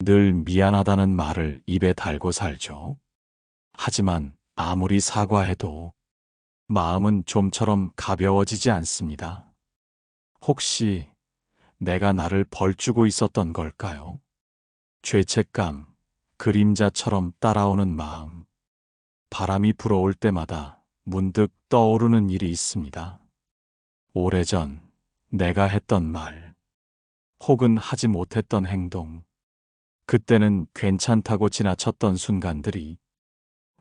늘 미안하다는 말을 입에 달고 살죠. 하지만 아무리 사과해도 마음은 좀처럼 가벼워지지 않습니다. 혹시 내가 나를 벌주고 있었던 걸까요? 죄책감, 그림자처럼 따라오는 마음, 바람이 불어올 때마다 문득 떠오르는 일이 있습니다. 오래전 내가 했던 말, 혹은 하지 못했던 행동, 그때는 괜찮다고 지나쳤던 순간들이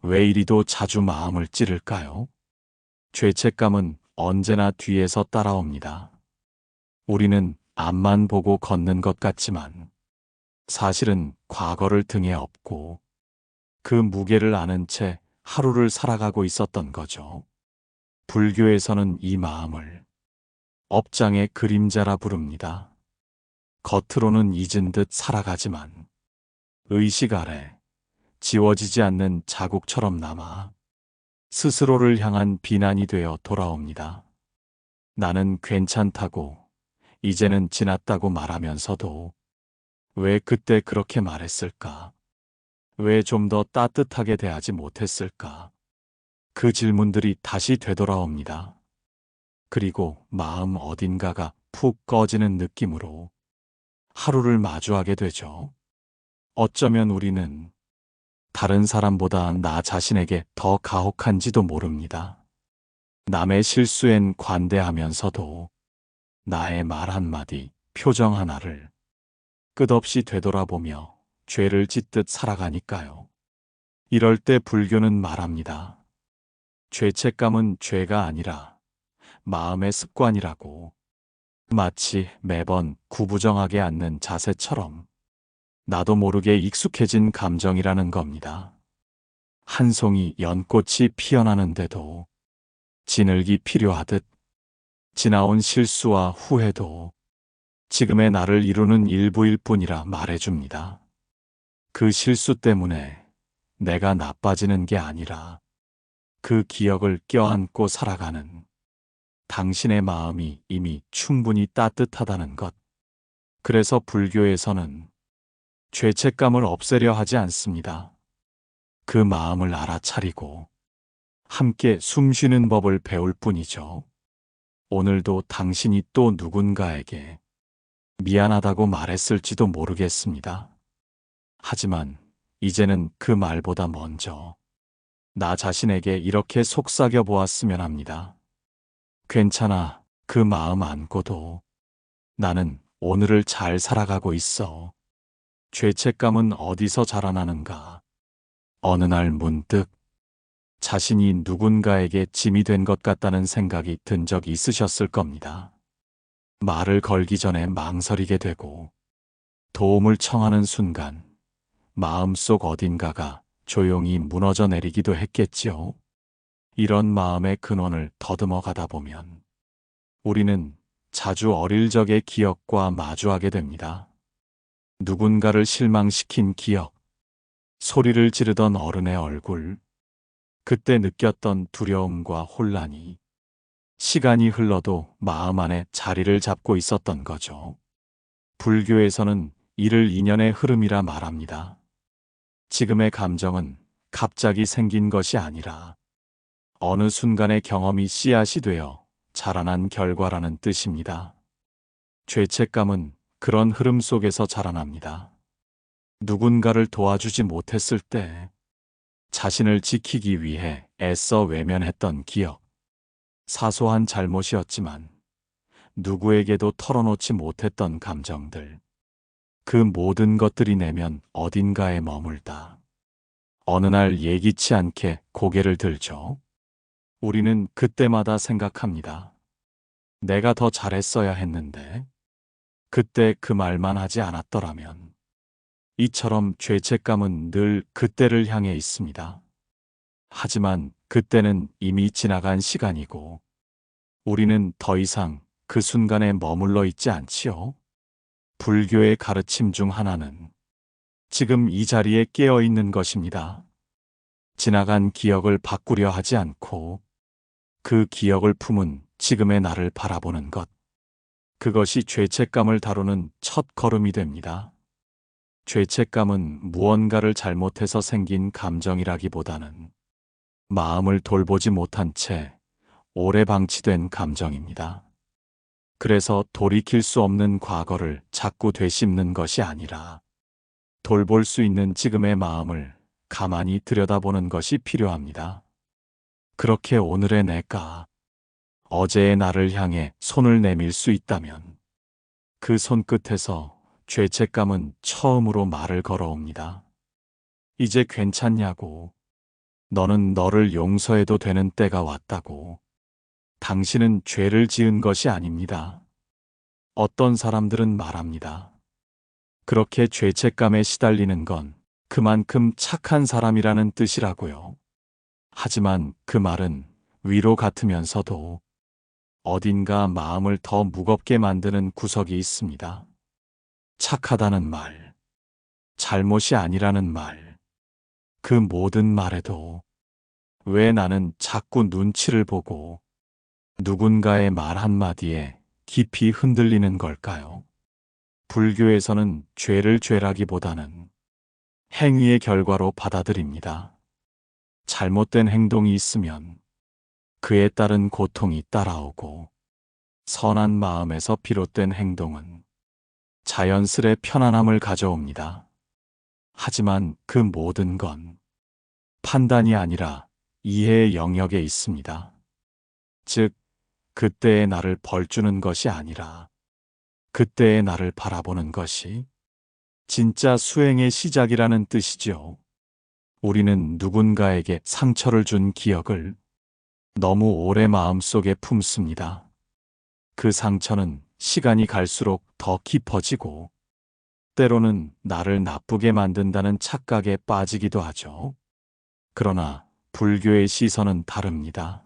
왜 이리도 자주 마음을 찌를까요? 죄책감은 언제나 뒤에서 따라옵니다. 우리는 앞만 보고 걷는 것 같지만 사실은 과거를 등에 업고 그 무게를 아는 채 하루를 살아가고 있었던 거죠. 불교에서는 이 마음을 업장의 그림자라 부릅니다. 겉으로는 잊은 듯 살아가지만 의식 아래 지워지지 않는 자국처럼 남아 스스로를 향한 비난이 되어 돌아옵니다. 나는 괜찮다고, 이제는 지났다고 말하면서도 왜 그때 그렇게 말했을까? 왜 좀 더 따뜻하게 대하지 못했을까? 그 질문들이 다시 되돌아옵니다. 그리고 마음 어딘가가 푹 꺼지는 느낌으로 하루를 마주하게 되죠. 어쩌면 우리는 다른 사람보다 나 자신에게 더 가혹한지도 모릅니다. 남의 실수엔 관대하면서도 나의 말 한마디, 표정 하나를 끝없이 되돌아보며 죄를 짓듯 살아가니까요. 이럴 때 불교는 말합니다. 죄책감은 죄가 아니라 마음의 습관이라고. 마치 매번 구부정하게 앉는 자세처럼 나도 모르게 익숙해진 감정이라는 겁니다. 한 송이 연꽃이 피어나는데도 진흙이 필요하듯 지나온 실수와 후회도 지금의 나를 이루는 일부일 뿐이라 말해줍니다. 그 실수 때문에 내가 나빠지는 게 아니라 그 기억을 껴안고 살아가는 당신의 마음이 이미 충분히 따뜻하다는 것. 그래서 불교에서는 죄책감을 없애려 하지 않습니다. 그 마음을 알아차리고 함께 숨쉬는 법을 배울 뿐이죠. 오늘도 당신이 또 누군가에게 미안하다고 말했을지도 모르겠습니다. 하지만 이제는 그 말보다 먼저 나 자신에게 이렇게 속삭여 보았으면 합니다. 괜찮아. 그 마음 안고도 나는 오늘을 잘 살아가고 있어. 죄책감은 어디서 자라나는가? 어느 날 문득 자신이 누군가에게 짐이 된 것 같다는 생각이 든 적이 있으셨을 겁니다. 말을 걸기 전에 망설이게 되고 도움을 청하는 순간 마음속 어딘가가 조용히 무너져 내리기도 했겠지요. 이런 마음의 근원을 더듬어 가다 보면 우리는 자주 어릴 적의 기억과 마주하게 됩니다. 누군가를 실망시킨 기억, 소리를 지르던 어른의 얼굴, 그때 느꼈던 두려움과 혼란이 시간이 흘러도 마음 안에 자리를 잡고 있었던 거죠. 불교에서는 이를 인연의 흐름이라 말합니다. 지금의 감정은 갑자기 생긴 것이 아니라 어느 순간의 경험이 씨앗이 되어 자라난 결과라는 뜻입니다. 죄책감은 그런 흐름 속에서 자라납니다. 누군가를 도와주지 못했을 때 자신을 지키기 위해 애써 외면했던 기억, 사소한 잘못이었지만 누구에게도 털어놓지 못했던 감정들, 그 모든 것들이 내면 어딘가에 머물다 어느 날 예기치 않게 고개를 들죠. 우리는 그때마다 생각합니다. 내가 더 잘했어야 했는데, 그때 그 말만 하지 않았더라면. 이처럼 죄책감은 늘 그때를 향해 있습니다. 하지만 그때는 이미 지나간 시간이고, 우리는 더 이상 그 순간에 머물러 있지 않지요. 불교의 가르침 중 하나는 지금 이 자리에 깨어 있는 것입니다. 지나간 기억을 바꾸려 하지 않고 그 기억을 품은 지금의 나를 바라보는 것. 그것이 죄책감을 다루는 첫 걸음이 됩니다. 죄책감은 무언가를 잘못해서 생긴 감정이라기보다는 마음을 돌보지 못한 채 오래 방치된 감정입니다. 그래서 돌이킬 수 없는 과거를 자꾸 되씹는 것이 아니라 돌볼 수 있는 지금의 마음을 가만히 들여다보는 것이 필요합니다. 그렇게 오늘의 내가 어제의 나를 향해 손을 내밀 수 있다면 그 손끝에서 죄책감은 처음으로 말을 걸어옵니다. 이제 괜찮냐고, 너는 너를 용서해도 되는 때가 왔다고. 당신은 죄를 지은 것이 아닙니다. 어떤 사람들은 말합니다. 그렇게 죄책감에 시달리는 건 그만큼 착한 사람이라는 뜻이라고요. 하지만 그 말은 위로 같으면서도 어딘가 마음을 더 무겁게 만드는 구석이 있습니다. 착하다는 말, 잘못이 아니라는 말, 그 모든 말에도 왜 나는 자꾸 눈치를 보고 누군가의 말 한마디에 깊이 흔들리는 걸까요? 불교에서는 죄를 죄라기보다는 행위의 결과로 받아들입니다. 잘못된 행동이 있으면 그에 따른 고통이 따라오고 선한 마음에서 비롯된 행동은 자연스레 편안함을 가져옵니다. 하지만 그 모든 건 판단이 아니라 이해의 영역에 있습니다. 즉, 그때의 나를 벌주는 것이 아니라 그때의 나를 바라보는 것이 진짜 수행의 시작이라는 뜻이죠. 우리는 누군가에게 상처를 준 기억을 너무 오래 마음속에 품습니다. 그 상처는 시간이 갈수록 더 깊어지고 때로는 나를 나쁘게 만든다는 착각에 빠지기도 하죠. 그러나 불교의 시선은 다릅니다.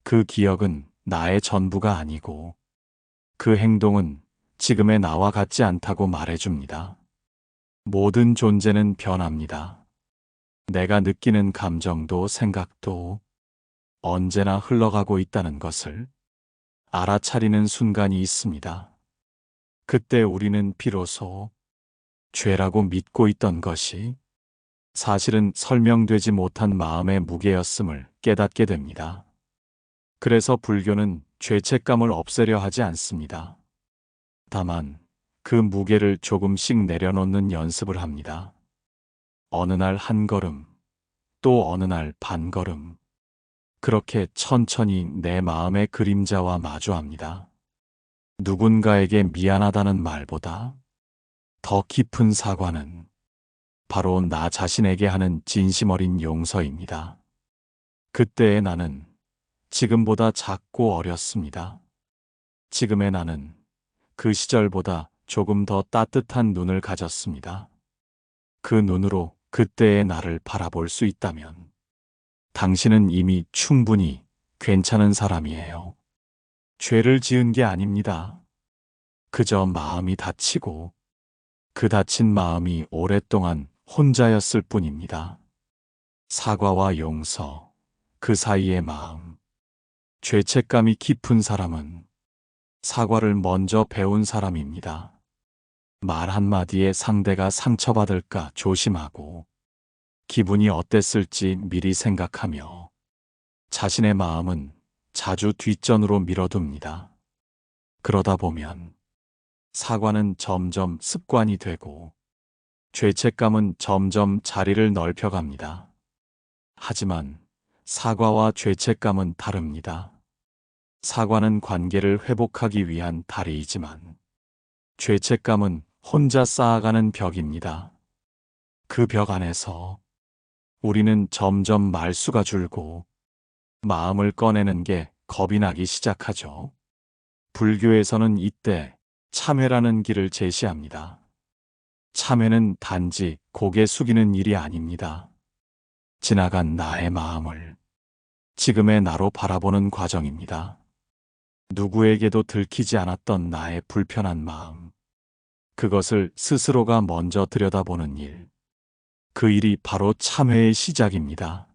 그 기억은 나의 전부가 아니고 그 행동은 지금의 나와 같지 않다고 말해줍니다. 모든 존재는 변합니다. 내가 느끼는 감정도 생각도 언제나 흘러가고 있다는 것을 알아차리는 순간이 있습니다. 그때 우리는 비로소 죄라고 믿고 있던 것이 사실은 설명되지 못한 마음의 무게였음을 깨닫게 됩니다. 그래서 불교는 죄책감을 없애려 하지 않습니다. 다만 그 무게를 조금씩 내려놓는 연습을 합니다. 어느 날 한 걸음, 또 어느 날 반 걸음, 그렇게 천천히 내 마음의 그림자와 마주합니다. 누군가에게 미안하다는 말보다 더 깊은 사과는 바로 나 자신에게 하는 진심 어린 용서입니다. 그때의 나는 지금보다 작고 어렸습니다. 지금의 나는 그 시절보다 조금 더 따뜻한 눈을 가졌습니다. 그 눈으로 그때의 나를 바라볼 수 있다면 당신은 이미 충분히 괜찮은 사람이에요. 죄를 지은 게 아닙니다. 그저 마음이 다치고 그 다친 마음이 오랫동안 혼자였을 뿐입니다. 사과와 용서, 그 사이의 마음. 죄책감이 깊은 사람은 사과를 먼저 배운 사람입니다. 말 한마디에 상대가 상처받을까 조심하고 기분이 어땠을지 미리 생각하며 자신의 마음은 자주 뒷전으로 밀어둡니다. 그러다 보면 사과는 점점 습관이 되고 죄책감은 점점 자리를 넓혀갑니다. 하지만 사과와 죄책감은 다릅니다. 사과는 관계를 회복하기 위한 다리이지만 죄책감은 혼자 쌓아가는 벽입니다. 그 벽 안에서 우리는 점점 말수가 줄고 마음을 꺼내는 게 겁이 나기 시작하죠. 불교에서는 이때 참회라는 길을 제시합니다. 참회는 단지 고개 숙이는 일이 아닙니다. 지나간 나의 마음을 지금의 나로 바라보는 과정입니다. 누구에게도 들키지 않았던 나의 불편한 마음, 그것을 스스로가 먼저 들여다보는 일, 그 일이 바로 참회의 시작입니다.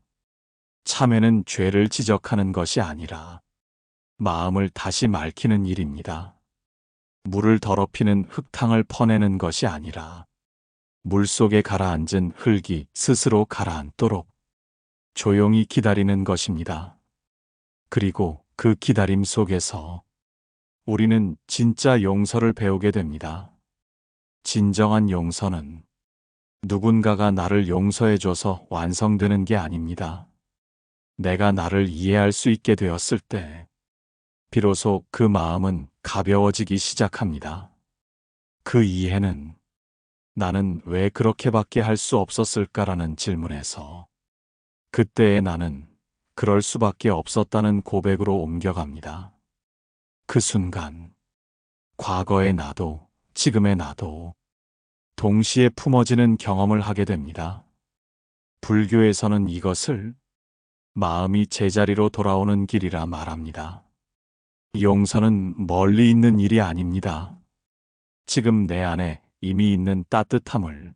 참회는 죄를 지적하는 것이 아니라 마음을 다시 맑히는 일입니다. 물을 더럽히는 흙탕을 퍼내는 것이 아니라 물속에 가라앉은 흙이 스스로 가라앉도록 조용히 기다리는 것입니다. 그리고 그 기다림 속에서 우리는 진짜 용서를 배우게 됩니다. 진정한 용서는 누군가가 나를 용서해줘서 완성되는 게 아닙니다. 내가 나를 이해할 수 있게 되었을 때 비로소 그 마음은 가벼워지기 시작합니다. 그 이해는 나는 왜 그렇게밖에 할 수 없었을까라는 질문에서 그때의 나는 그럴 수밖에 없었다는 고백으로 옮겨갑니다. 그 순간 과거의 나도 지금의 나도 동시에 품어지는 경험을 하게 됩니다. 불교에서는 이것을 마음이 제자리로 돌아오는 길이라 말합니다. 용서는 멀리 있는 일이 아닙니다. 지금 내 안에 이미 있는 따뜻함을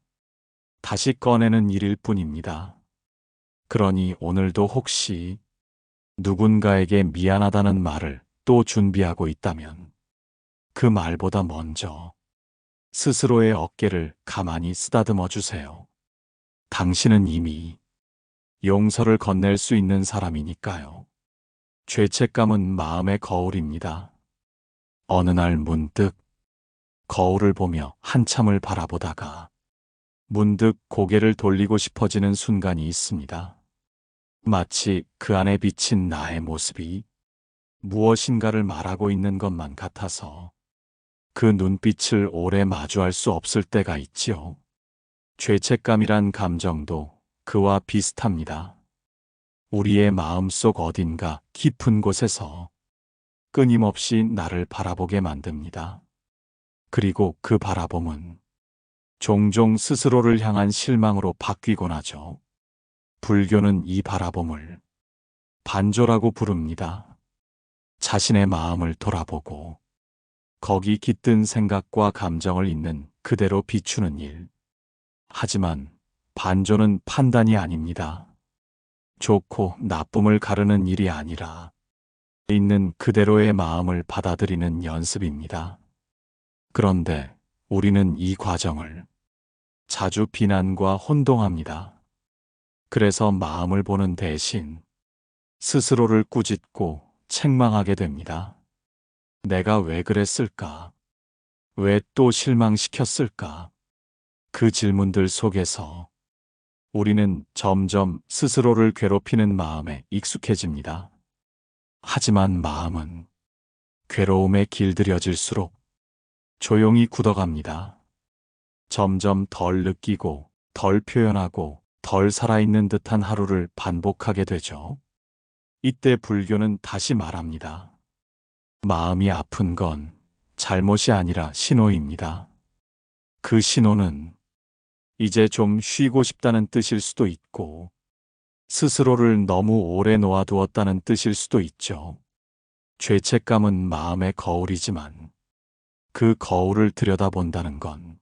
다시 꺼내는 일일 뿐입니다. 그러니 오늘도 혹시 누군가에게 미안하다는 말을 또 준비하고 있다면 그 말보다 먼저 스스로의 어깨를 가만히 쓰다듬어 주세요. 당신은 이미 용서를 건넬 수 있는 사람이니까요. 죄책감은 마음의 거울입니다. 어느 날 문득 거울을 보며 한참을 바라보다가 문득 고개를 돌리고 싶어지는 순간이 있습니다. 마치 그 안에 비친 나의 모습이 무엇인가를 말하고 있는 것만 같아서 그 눈빛을 오래 마주할 수 없을 때가 있지요. 죄책감이란 감정도 그와 비슷합니다. 우리의 마음속 어딘가 깊은 곳에서 끊임없이 나를 바라보게 만듭니다. 그리고 그 바라봄은 종종 스스로를 향한 실망으로 바뀌곤 하죠. 불교는 이 바라봄을 반조라고 부릅니다. 자신의 마음을 돌아보고 거기 깃든 생각과 감정을 있는 그대로 비추는 일. 하지만 반조는 판단이 아닙니다. 좋고 나쁨을 가르는 일이 아니라 있는 그대로의 마음을 받아들이는 연습입니다. 그런데 우리는 이 과정을 자주 비난과 혼동합니다. 그래서 마음을 보는 대신 스스로를 꾸짖고 책망하게 됩니다. 내가 왜 그랬을까? 왜 또 실망시켰을까? 그 질문들 속에서 우리는 점점 스스로를 괴롭히는 마음에 익숙해집니다. 하지만 마음은 괴로움에 길들여질수록 조용히 굳어갑니다. 점점 덜 느끼고 덜 표현하고 덜 살아있는 듯한 하루를 반복하게 되죠. 이때 불교는 다시 말합니다. 마음이 아픈 건 잘못이 아니라 신호입니다. 그 신호는 이제 좀 쉬고 싶다는 뜻일 수도 있고 스스로를 너무 오래 놓아두었다는 뜻일 수도 있죠. 죄책감은 마음의 거울이지만 그 거울을 들여다본다는 건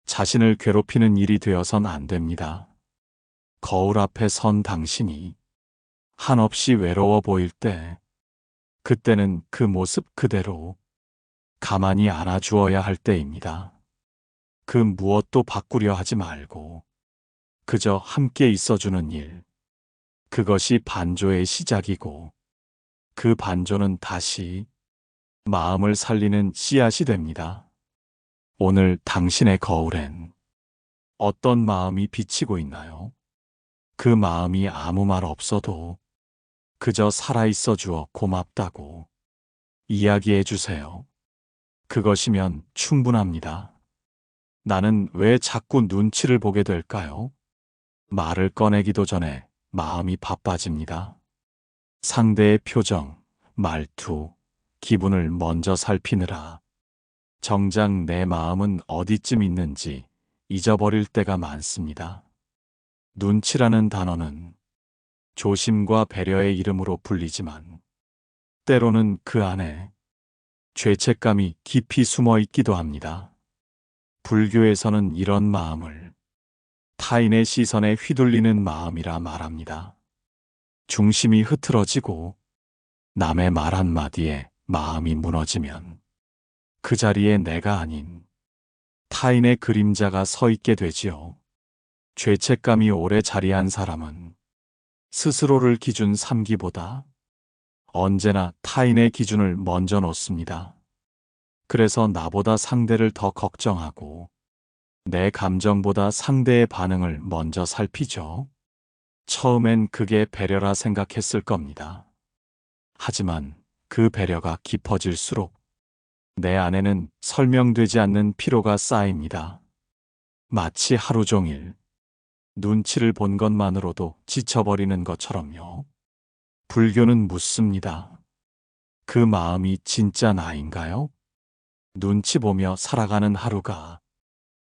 자신을 괴롭히는 일이 되어선 안 됩니다. 거울 앞에 선 당신이 한없이 외로워 보일 때 그때는 그 모습 그대로 가만히 안아주어야 할 때입니다. 그 무엇도 바꾸려 하지 말고 그저 함께 있어주는 일. 그것이 반조의 시작이고 그 반조는 다시 마음을 살리는 씨앗이 됩니다. 오늘 당신의 거울엔 어떤 마음이 비치고 있나요? 그 마음이 아무 말 없어도 그저 살아있어 주어 고맙다고 이야기해 주세요. 그것이면 충분합니다. 나는 왜 자꾸 눈치를 보게 될까요? 말을 꺼내기도 전에 마음이 바빠집니다. 상대의 표정, 말투, 기분을 먼저 살피느라 정작 내 마음은 어디쯤 있는지 잊어버릴 때가 많습니다. 눈치라는 단어는 조심과 배려의 이름으로 불리지만 때로는 그 안에 죄책감이 깊이 숨어 있기도 합니다. 불교에서는 이런 마음을 타인의 시선에 휘둘리는 마음이라 말합니다. 중심이 흐트러지고 남의 말 한마디에 마음이 무너지면 그 자리에 내가 아닌 타인의 그림자가 서 있게 되지요. 죄책감이 오래 자리한 사람은 스스로를 기준 삼기보다 언제나 타인의 기준을 먼저 놓습니다. 그래서 나보다 상대를 더 걱정하고 내 감정보다 상대의 반응을 먼저 살피죠. 처음엔 그게 배려라 생각했을 겁니다. 하지만 그 배려가 깊어질수록 내 안에는 설명되지 않는 피로가 쌓입니다. 마치 하루 종일 눈치를 본 것만으로도 지쳐버리는 것처럼요. 불교는 묻습니다. 그 마음이 진짜 나인가요? 눈치 보며 살아가는 하루가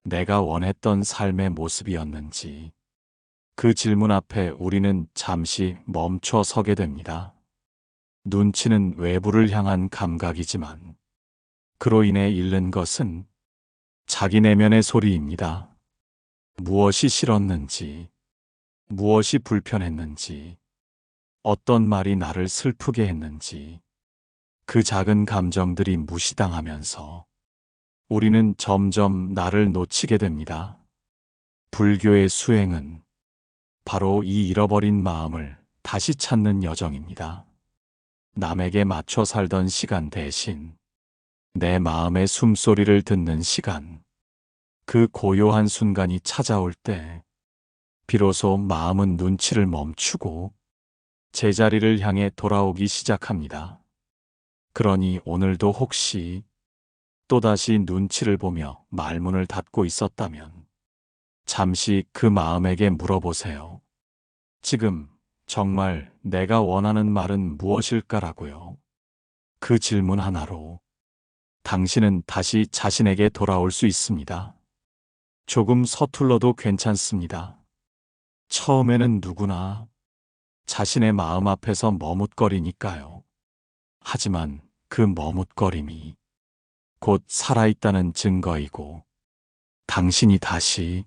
내가 원했던 삶의 모습이었는지, 그 질문 앞에 우리는 잠시 멈춰 서게 됩니다. 눈치는 외부를 향한 감각이지만 그로 인해 잃는 것은 자기 내면의 소리입니다. 무엇이 싫었는지, 무엇이 불편했는지, 어떤 말이 나를 슬프게 했는지, 그 작은 감정들이 무시당하면서 우리는 점점 나를 놓치게 됩니다. 불교의 수행은 바로 이 잃어버린 마음을 다시 찾는 여정입니다. 남에게 맞춰 살던 시간 대신 내 마음의 숨소리를 듣는 시간, 그 고요한 순간이 찾아올 때 비로소 마음은 눈치를 멈추고 제자리를 향해 돌아오기 시작합니다. 그러니 오늘도 혹시 또다시 눈치를 보며 말문을 닫고 있었다면 잠시 그 마음에게 물어보세요. 지금 정말 내가 원하는 말은 무엇일까라고요. 그 질문 하나로 당신은 다시 자신에게 돌아올 수 있습니다. 조금 서툴러도 괜찮습니다. 처음에는 누구나 자신의 마음 앞에서 머뭇거리니까요. 하지만 그 머뭇거림이 곧 살아있다는 증거이고 당신이 다시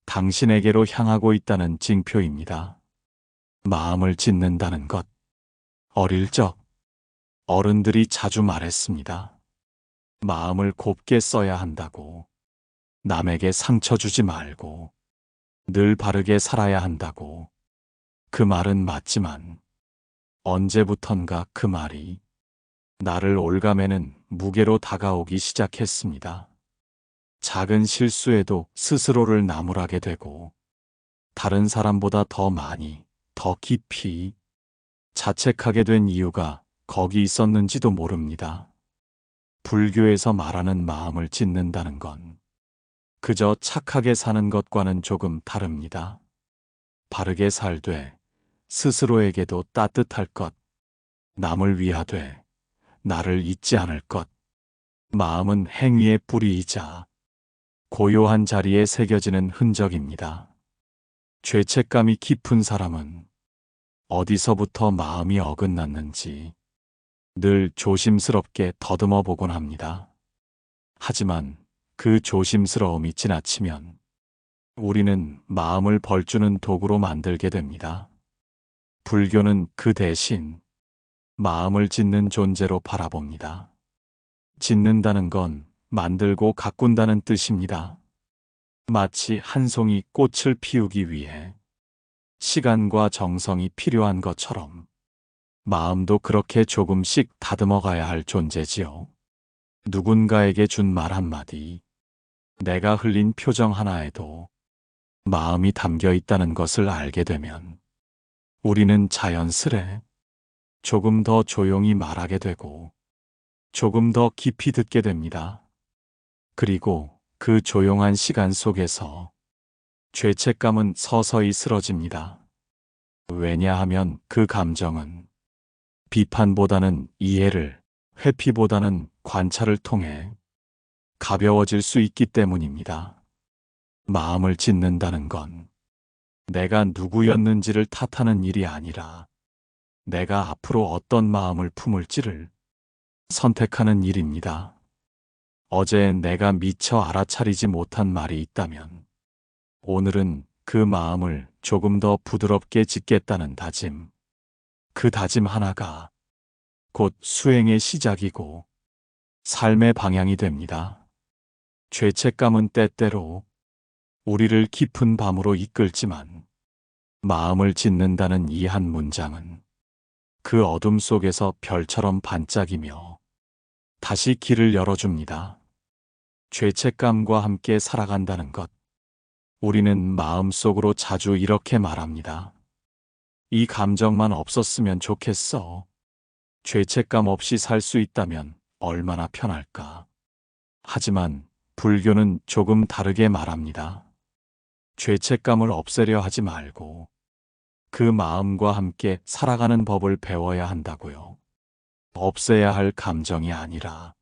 당신에게로 향하고 있다는 징표입니다. 마음을 짓는다는 것. 어릴 적 어른들이 자주 말했습니다. 마음을 곱게 써야 한다고. 남에게 상처 주지 말고 늘 바르게 살아야 한다고. 그 말은 맞지만 언제부턴가 그 말이 나를 올가매는 무게로 다가오기 시작했습니다. 작은 실수에도 스스로를 나무라게 되고 다른 사람보다 더 많이, 더 깊이 자책하게 된 이유가 거기 있었는지도 모릅니다. 불교에서 말하는 마음을 짓는다는 건 그저 착하게 사는 것과는 조금 다릅니다. 바르게 살되 스스로에게도 따뜻할 것, 남을 위하되 나를 잊지 않을 것. 마음은 행위의 뿌리이자 고요한 자리에 새겨지는 흔적입니다. 죄책감이 깊은 사람은 어디서부터 마음이 어긋났는지 늘 조심스럽게 더듬어 보곤 합니다. 하지만 그 조심스러움이 지나치면 우리는 마음을 벌주는 도구로 만들게 됩니다. 불교는 그 대신 마음을 짓는 존재로 바라봅니다. 짓는다는 건 만들고 가꾼다는 뜻입니다. 마치 한 송이 꽃을 피우기 위해 시간과 정성이 필요한 것처럼 마음도 그렇게 조금씩 다듬어 가야 할 존재지요. 누군가에게 준 말 한마디, 내가 흘린 표정 하나에도 마음이 담겨 있다는 것을 알게 되면 우리는 자연스레 조금 더 조용히 말하게 되고 조금 더 깊이 듣게 됩니다. 그리고 그 조용한 시간 속에서 죄책감은 서서히 쓰러집니다. 왜냐하면 그 감정은 비판보다는 이해를, 회피보다는 관찰을 통해 가벼워질 수 있기 때문입니다. 마음을 짓는다는 건 내가 누구였는지를 탓하는 일이 아니라 내가 앞으로 어떤 마음을 품을지를 선택하는 일입니다. 어제 내가 미처 알아차리지 못한 말이 있다면 오늘은 그 마음을 조금 더 부드럽게 짓겠다는 다짐. 그 다짐 하나가 곧 수행의 시작이고 삶의 방향이 됩니다. 죄책감은 때때로 우리를 깊은 밤으로 이끌지만 마음을 짓는다는 이 한 문장은 그 어둠 속에서 별처럼 반짝이며 다시 길을 열어줍니다. 죄책감과 함께 살아간다는 것. 우리는 마음속으로 자주 이렇게 말합니다. 이 감정만 없었으면 좋겠어. 죄책감 없이 살 수 있다면 얼마나 편할까. 하지만 불교는 조금 다르게 말합니다. 죄책감을 없애려 하지 말고 그 마음과 함께 살아가는 법을 배워야 한다고요. 없애야 할 감정이 아니라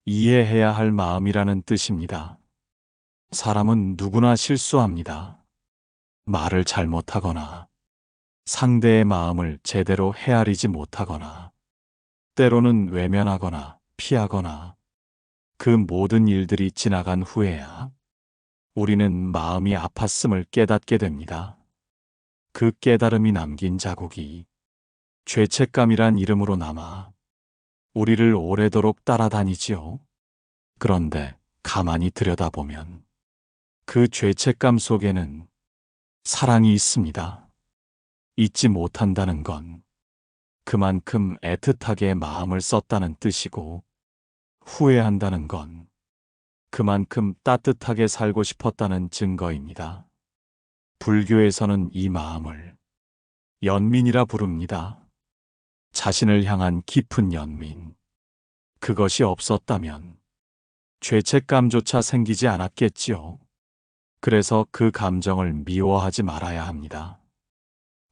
이해해야 할 마음이라는 뜻입니다. 사람은 누구나 실수합니다. 말을 잘못하거나 상대의 마음을 제대로 헤아리지 못하거나 때로는 외면하거나 피하거나 그 모든 일들이 지나간 후에야 우리는 마음이 아팠음을 깨닫게 됩니다. 그 깨달음이 남긴 자국이 죄책감이란 이름으로 남아 우리를 오래도록 따라다니지요. 그런데 가만히 들여다보면 그 죄책감 속에는 사랑이 있습니다. 잊지 못한다는 건 그만큼 애틋하게 마음을 썼다는 뜻이고, 후회한다는 건 그만큼 따뜻하게 살고 싶었다는 증거입니다. 불교에서는 이 마음을 연민이라 부릅니다. 자신을 향한 깊은 연민. 그것이 없었다면 죄책감조차 생기지 않았겠지요. 그래서 그 감정을 미워하지 말아야 합니다.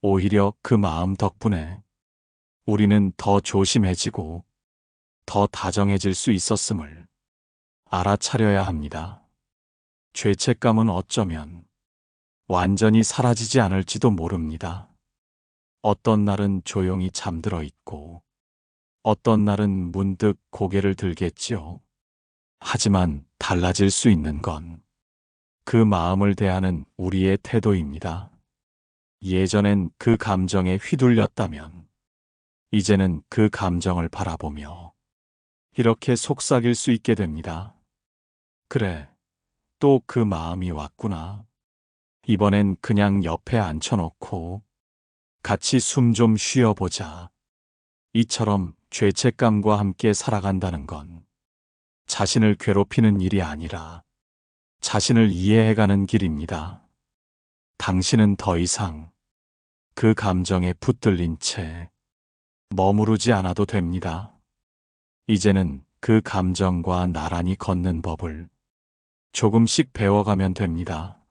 오히려 그 마음 덕분에 우리는 더 조심해지고 더 다정해질 수 있었음을 알아차려야 합니다. 죄책감은 어쩌면 완전히 사라지지 않을지도 모릅니다. 어떤 날은 조용히 잠들어 있고 어떤 날은 문득 고개를 들겠지요. 하지만 달라질 수 있는 건 그 마음을 대하는 우리의 태도입니다. 예전엔 그 감정에 휘둘렸다면 이제는 그 감정을 바라보며 이렇게 속삭일 수 있게 됩니다. 그래, 또 그 마음이 왔구나. 이번엔 그냥 옆에 앉혀놓고 같이 숨 좀 쉬어보자. 이처럼 죄책감과 함께 살아간다는 건 자신을 괴롭히는 일이 아니라 자신을 이해해가는 길입니다. 당신은 더 이상 그 감정에 붙들린 채 머무르지 않아도 됩니다. 이제는 그 감정과 나란히 걷는 법을 조금씩 배워가면 됩니다.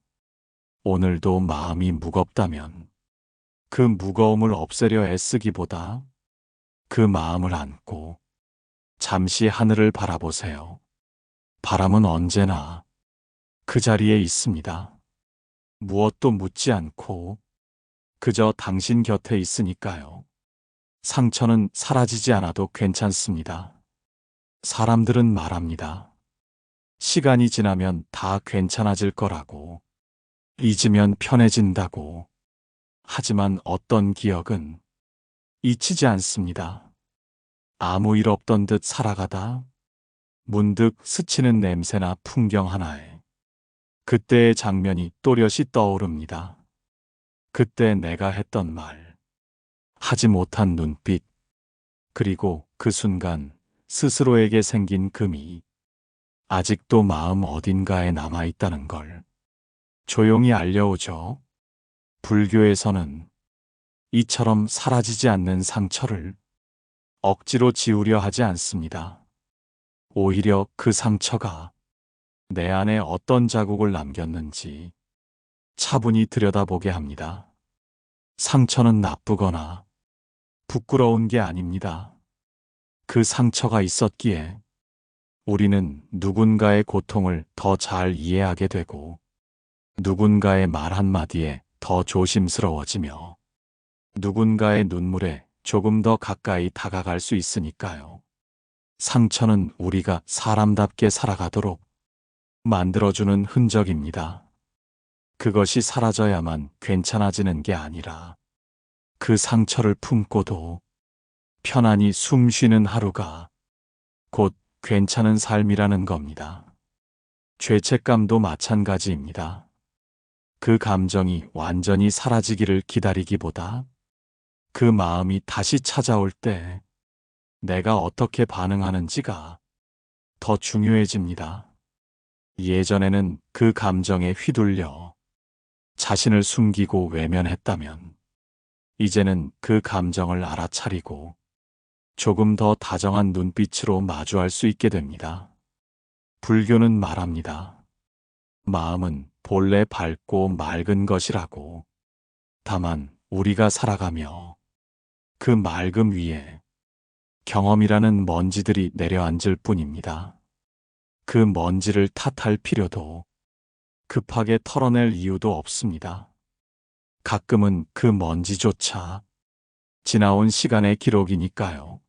오늘도 마음이 무겁다면 그 무거움을 없애려 애쓰기보다 그 마음을 안고 잠시 하늘을 바라보세요. 바람은 언제나 그 자리에 있습니다. 무엇도 묻지 않고 그저 당신 곁에 있으니까요. 상처는 사라지지 않아도 괜찮습니다. 사람들은 말합니다. 시간이 지나면 다 괜찮아질 거라고, 잊으면 편해진다고. 하지만 어떤 기억은 잊히지 않습니다. 아무 일 없던 듯 살아가다 문득 스치는 냄새나 풍경 하나에 그때의 장면이 또렷이 떠오릅니다. 그때 내가 했던 말, 하지 못한 눈빛, 그리고 그 순간 스스로에게 생긴 금이 아직도 마음 어딘가에 남아있다는 걸 조용히 알려오죠. 불교에서는 이처럼 사라지지 않는 상처를 억지로 지우려 하지 않습니다. 오히려 그 상처가 내 안에 어떤 자국을 남겼는지 차분히 들여다보게 합니다. 상처는 나쁘거나 부끄러운 게 아닙니다. 그 상처가 있었기에 우리는 누군가의 고통을 더 잘 이해하게 되고 누군가의 말 한마디에 더 조심스러워지며 누군가의 눈물에 조금 더 가까이 다가갈 수 있으니까요. 상처는 우리가 사람답게 살아가도록 만들어주는 흔적입니다. 그것이 사라져야만 괜찮아지는 게 아니라 그 상처를 품고도 편안히 숨 쉬는 하루가 곧 괜찮은 삶이라는 겁니다. 죄책감도 마찬가지입니다. 그 감정이 완전히 사라지기를 기다리기보다 그 마음이 다시 찾아올 때 내가 어떻게 반응하는지가 더 중요해집니다. 예전에는 그 감정에 휘둘려 자신을 숨기고 외면했다면 이제는 그 감정을 알아차리고 조금 더 다정한 눈빛으로 마주할 수 있게 됩니다. 불교는 말합니다. 마음은 본래 밝고 맑은 것이라고. 다만 우리가 살아가며 그 맑음 위에 경험이라는 먼지들이 내려앉을 뿐입니다. 그 먼지를 탓할 필요도 급하게 털어낼 이유도 없습니다. 가끔은 그 먼지조차 지나온 시간의 기록이니까요.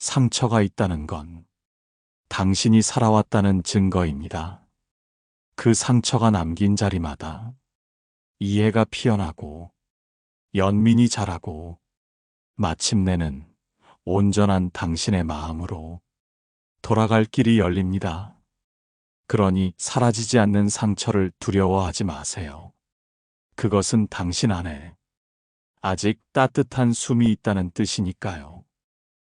상처가 있다는 건 당신이 살아왔다는 증거입니다. 그 상처가 남긴 자리마다 이해가 피어나고 연민이 자라고 마침내는 온전한 당신의 마음으로 돌아갈 길이 열립니다. 그러니 사라지지 않는 상처를 두려워하지 마세요. 그것은 당신 안에 아직 따뜻한 숨이 있다는 뜻이니까요.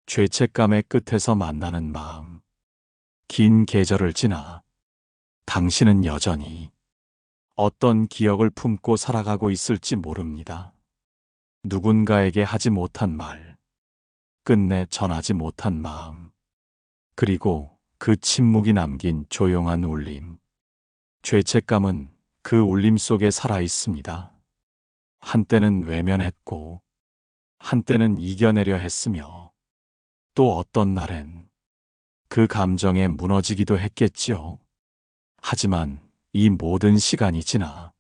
죄책감의 끝에서 만나는 마음. 긴 계절을 지나 당신은 여전히 어떤 기억을 품고 살아가고 있을지 모릅니다. 누군가에게 하지 못한 말, 끝내 전하지 못한 마음, 그리고 그 침묵이 남긴 조용한 울림. 죄책감은 그 울림 속에 살아 있습니다. 한때는 외면했고, 한때는 이겨내려 했으며, 또 어떤 날엔 그 감정에 무너지기도 했겠지요. 하지만 이 모든 시간이 지나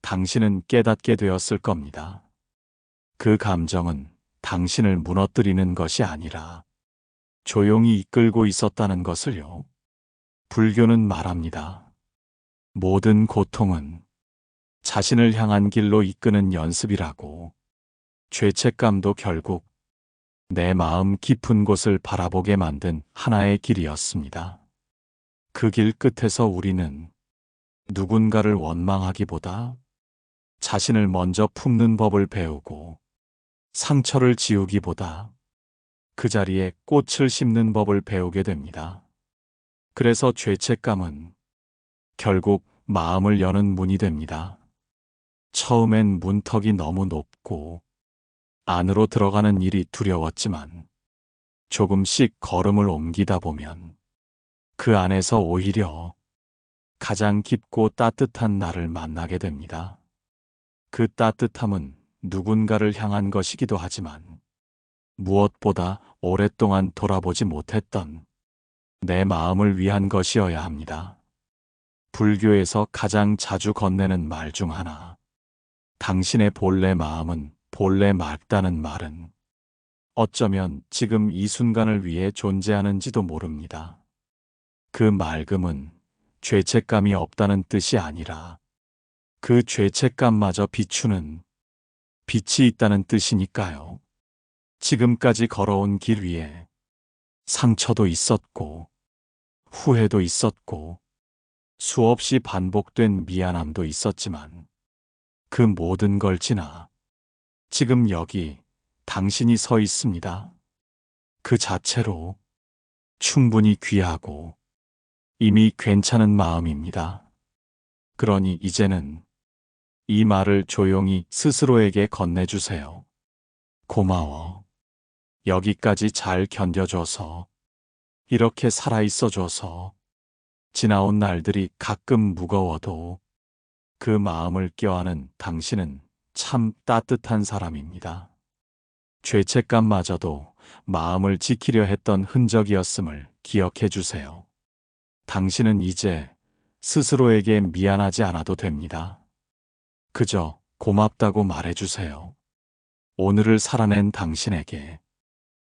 당신은 깨닫게 되었을 겁니다. 그 감정은 당신을 무너뜨리는 것이 아니라 조용히 이끌고 있었다는 것을요. 불교는 말합니다. 모든 고통은 자신을 향한 길로 이끄는 연습이라고. 죄책감도 결국 내 마음 깊은 곳을 바라보게 만든 하나의 길이었습니다. 그 길 끝에서 우리는 누군가를 원망하기보다 자신을 먼저 품는 법을 배우고 상처를 지우기보다 그 자리에 꽃을 심는 법을 배우게 됩니다. 그래서 죄책감은 결국 마음을 여는 문이 됩니다. 처음엔 문턱이 너무 높고 안으로 들어가는 일이 두려웠지만 조금씩 걸음을 옮기다 보면 그 안에서 오히려 가장 깊고 따뜻한 나를 만나게 됩니다. 그 따뜻함은 누군가를 향한 것이기도 하지만 무엇보다 오랫동안 돌아보지 못했던 내 마음을 위한 것이어야 합니다. 불교에서 가장 자주 건네는 말 중 하나, 당신의 본래 마음은 본래 맑다는 말은 어쩌면 지금 이 순간을 위해 존재하는지도 모릅니다. 그 맑음은 죄책감이 없다는 뜻이 아니라 그 죄책감마저 비추는 빛이 있다는 뜻이니까요. 지금까지 걸어온 길 위에 상처도 있었고 후회도 있었고 수없이 반복된 미안함도 있었지만 그 모든 걸 지나 지금 여기 당신이 서 있습니다. 그 자체로 충분히 귀하고 이미 괜찮은 마음입니다. 그러니 이제는 이 말을 조용히 스스로에게 건네주세요. 고마워. 여기까지 잘 견뎌줘서, 이렇게 살아있어줘서, 지나온 날들이 가끔 무거워도 그 마음을 껴안은 당신은 참 따뜻한 사람입니다. 죄책감마저도 마음을 지키려 했던 흔적이었음을 기억해 주세요. 당신은 이제 스스로에게 미안하지 않아도 됩니다. 그저 고맙다고 말해주세요. 오늘을 살아낸 당신에게.